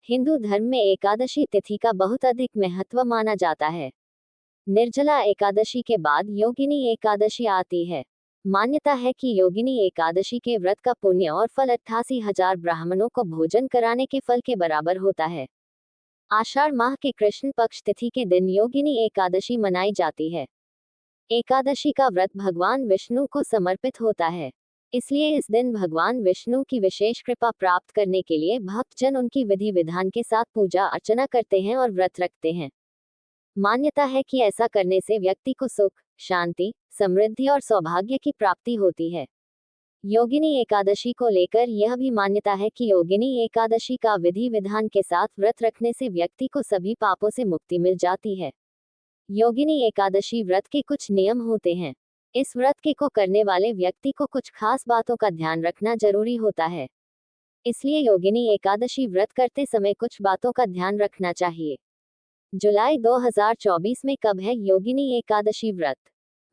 हिंदू धर्म में एकादशी तिथि का बहुत अधिक महत्व माना जाता है। निर्जला एकादशी के बाद योगिनी एकादशी आती है। मान्यता है कि योगिनी एकादशी के व्रत का पुण्य और फल 88,000 ब्राह्मणों को भोजन कराने के फल के बराबर होता है। आषाढ़ माह के कृष्ण पक्ष तिथि के दिन योगिनी एकादशी मनाई जाती है। एकादशी का व्रत भगवान विष्णु को समर्पित होता है, इसलिए इस दिन भगवान विष्णु की विशेष कृपा प्राप्त करने के लिए भक्तजन उनकी विधि विधान के साथ पूजा अर्चना करते हैं और व्रत रखते हैं। मान्यता है कि ऐसा करने से व्यक्ति को सुख, शांति, समृद्धि और सौभाग्य की प्राप्ति होती है। योगिनी एकादशी को लेकर यह भी मान्यता है कि योगिनी एकादशी का विधि विधान के साथ व्रत रखने से व्यक्ति को सभी पापों से मुक्ति मिल जाती है। योगिनी एकादशी व्रत के कुछ नियम होते हैं। इस व्रत के को करने वाले व्यक्ति को कुछ खास बातों का ध्यान रखना जरूरी होता है, इसलिए योगिनी एकादशी व्रत करते समय कुछ बातों का ध्यान रखना चाहिए। जुलाई 2024 में कब है योगिनी एकादशी व्रत?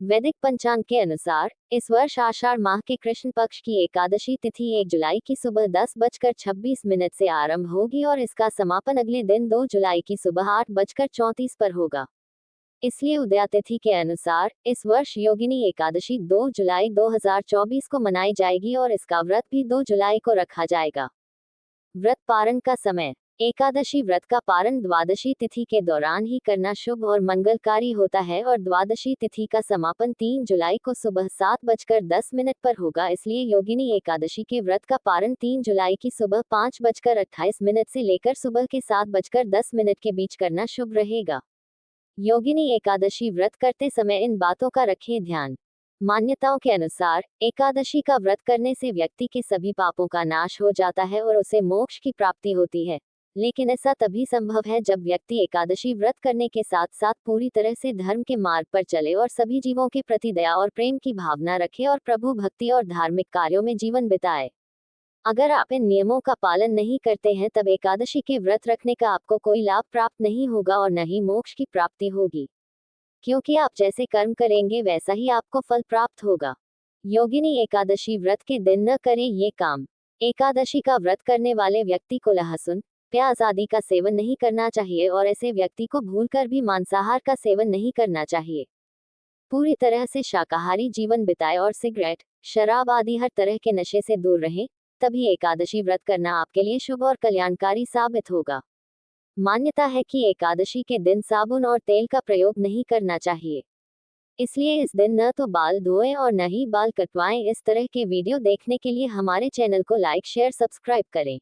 वैदिक पंचांग के अनुसार इस वर्ष आषाढ़ माह के कृष्ण पक्ष की एकादशी तिथि 1 जुलाई की सुबह 10:26 से आरंभ होगी और इसका समापन अगले दिन 2 जुलाई की सुबह 8:34 पर होगा। इसलिए उदया तिथि के अनुसार इस वर्ष योगिनी एकादशी 2 जुलाई 2024 को मनाई जाएगी और इसका व्रत भी 2 जुलाई को रखा जाएगा। व्रत पारण का समय। एकादशी व्रत का पारण द्वादशी तिथि के दौरान ही करना शुभ और मंगलकारी होता है और द्वादशी तिथि का समापन 3 जुलाई को सुबह 7:10 पर होगा। इसलिए योगिनी एकादशी के व्रत का पारण 3 जुलाई की सुबह 5:28 से लेकर सुबह के 7:10 के बीच करना शुभ रहेगा। योगिनी एकादशी व्रत करते समय इन बातों का रखें ध्यान। मान्यताओं के अनुसार एकादशी का व्रत करने से व्यक्ति के सभी पापों का नाश हो जाता है और उसे मोक्ष की प्राप्ति होती है, लेकिन ऐसा तभी संभव है जब व्यक्ति एकादशी व्रत करने के साथ साथ पूरी तरह से धर्म के मार्ग पर चले और सभी जीवों के प्रति दया और प्रेम की भावना रखे और प्रभु भक्ति और धार्मिक कार्यों में जीवन बिताए। अगर आप इन नियमों का पालन नहीं करते हैं तब एकादशी के व्रत रखने का आपको कोई लाभ प्राप्त नहीं होगा और न ही मोक्ष की प्राप्ति होगी, क्योंकि आप जैसे कर्म करेंगे वैसा ही आपको फल प्राप्त होगा। योगिनी एकादशी व्रत के दिन न करें ये काम। एकादशी का व्रत करने वाले व्यक्ति को लहसुन, प्याज आदि का सेवन नहीं करना चाहिए और ऐसे व्यक्ति को भूलकर भी मांसाहार का सेवन नहीं करना चाहिए। पूरी तरह से शाकाहारी जीवन बिताए और सिगरेट, शराब आदि हर तरह के नशे से दूर रहें, तभी एकादशी व्रत करना आपके लिए शुभ और कल्याणकारी साबित होगा। मान्यता है कि एकादशी के दिन साबुन और तेल का प्रयोग नहीं करना चाहिए, इसलिए इस दिन न तो बाल धोएं और न ही बाल कटवाएं। इस तरह के वीडियो देखने के लिए हमारे चैनल को लाइक, शेयर, सब्सक्राइब करें।